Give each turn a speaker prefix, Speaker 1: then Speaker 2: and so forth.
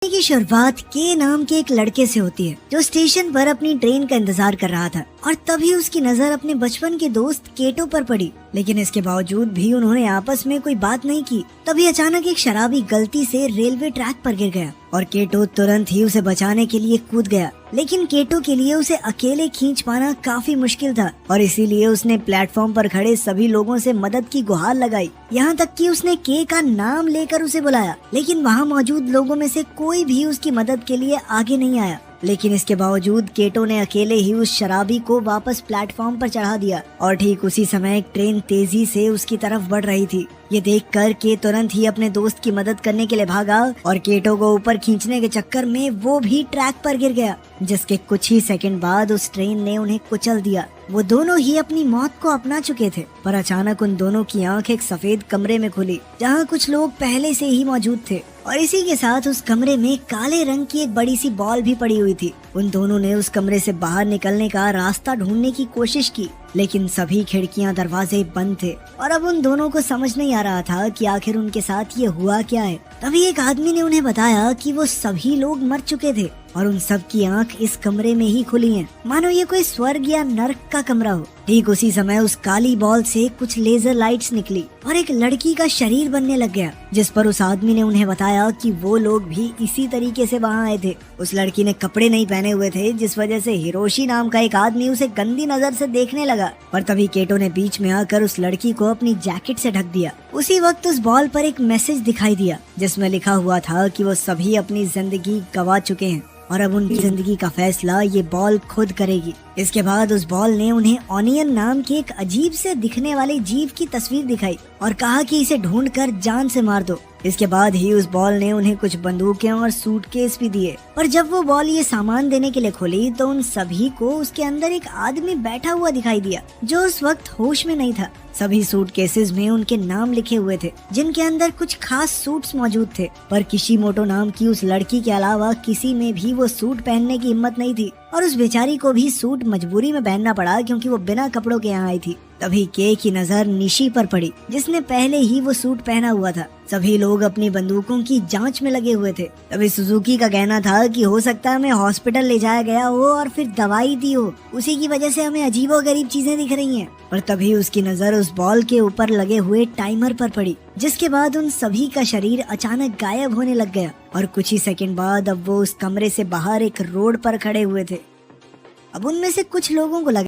Speaker 1: की शुरुआत के नाम के एक लड़के से होती है जो स्टेशन पर अपनी ट्रेन का इंतजार कर रहा था और तभी उसकी नजर अपने बचपन के दोस्त केटो पर पड़ी। लेकिन इसके बावजूद भी उन्होंने आपस में कोई बात नहीं की। तभी अचानक एक शराबी गलती से रेलवे ट्रैक पर गिर गया और केटो तुरंत ही उसे बचाने के लिए कूद गया। लेकिन केटो के लिए उसे अकेले खींच पाना काफी मुश्किल था और इसीलिए उसने प्लेटफॉर्म पर खड़े सभी लोगों से मदद की गुहार लगाई। यहाँ तक कि उसने के का नाम लेकर उसे बुलाया, लेकिन वहाँ मौजूद लोगों में से कोई भी उसकी मदद के लिए आगे नहीं आया। लेकिन इसके बावजूद केटो ने अकेले ही उस शराबी को वापस प्लेटफॉर्म पर चढ़ा दिया और ठीक उसी समय एक ट्रेन तेजी से उसकी तरफ बढ़ रही थी। ये देखकर के तुरंत ही अपने दोस्त की मदद करने के लिए भागा और केटो को ऊपर खींचने के चक्कर में वो भी ट्रैक पर गिर गया, जिसके कुछ ही सेकंड बाद उस ट्रेन ने उन्हें कुचल दिया। वो दोनों ही अपनी मौत को अपना चुके थे, पर अचानक उन दोनों की आंख एक सफेद कमरे में खुली जहाँ कुछ लोग पहले से ही मौजूद थे और इसी के साथ उस कमरे में काले रंग की एक बड़ी सी बॉल भी पड़ी हुई थी। उन दोनों ने उस कमरे से बाहर निकलने का रास्ता ढूंढने की कोशिश की, लेकिन सभी खिड़कियां दरवाजे बंद थे और अब उन दोनों को समझ नहीं आ रहा था कि आखिर उनके साथ ये हुआ क्या है। तभी एक आदमी ने उन्हें बताया कि वो सभी लोग मर चुके थे और उन सब की आंख इस कमरे में ही खुली हैं, मानो ये कोई स्वर्ग या नर्क का कमरा हो। ठीक उसी समय उस काली बॉल से कुछ लेजर लाइट्स निकली और एक लड़की का शरीर बनने लग गया, जिस पर उस आदमी ने उन्हें बताया कि वो लोग भी इसी तरीके से वहाँ आए थे। उस लड़की ने कपड़े नहीं पहने हुए थे, जिस वजह से हिरोशी नाम का एक आदमी उसे गंदी नजर से देखने लगा, पर तभी केटो ने बीच में आकर उस लड़की को अपनी जैकेट से ढक दिया। उसी वक्त उस बॉल पर एक मैसेज दिखाई दिया जिसमें लिखा हुआ था कि वो सभी अपनी जिंदगी गंवा चुके हैं और अब उनकी जिंदगी का फैसला ये बॉल खुद करेगी। इसके बाद उस बॉल ने उन्हें ऑनियन नाम के एक अजीब से दिखने वाले जीव की तस्वीर दिखाई और कहा कि इसे ढूंढकर जान से मार दो। इसके बाद ही उस बॉल ने उन्हें कुछ बंदूकें और सूटकेस भी दिए, पर जब वो बॉल ये सामान देने के लिए खोली तो उन सभी को उसके अंदर एक आदमी बैठा हुआ दिखाई दिया जो उस वक्त होश में नहीं था। सभी सूटकेसेस में उनके नाम लिखे हुए थे, जिनके अंदर कुछ खास सूट्स मौजूद थे, पर किशिमोटो नाम की उस लड़की के अलावा किसी में भी वो सूट पहनने की हिम्मत नहीं थी और उस बेचारी को भी सूट मजबूरी में पहनना पड़ा क्योंकि वो बिना कपड़ों के यहाँ आई थी। तभी के की नजर निशी पर पड़ी, जिसने पहले ही वो सूट पहना हुआ था। सभी लोग अपनी बंदूकों की जांच में लगे हुए थे। तभी सुजुकी का कहना था कि हो सकता है हमें हॉस्पिटल ले जाया गया हो और फिर दवाई दी हो, उसी की वजह से हमें अजीबोगरीब चीजें दिख रही हैं। पर तभी उसकी नजर उस बॉल के ऊपर लगे हुए टाइमर पर पड़ी, जिसके बाद उन सभी का शरीर अचानक गायब होने लग गया और कुछ ही सेकंड बाद अब वो उस कमरे से बाहर एक रोड पर खड़े हुए थे। अब उनमें से कुछ लोगों को लगा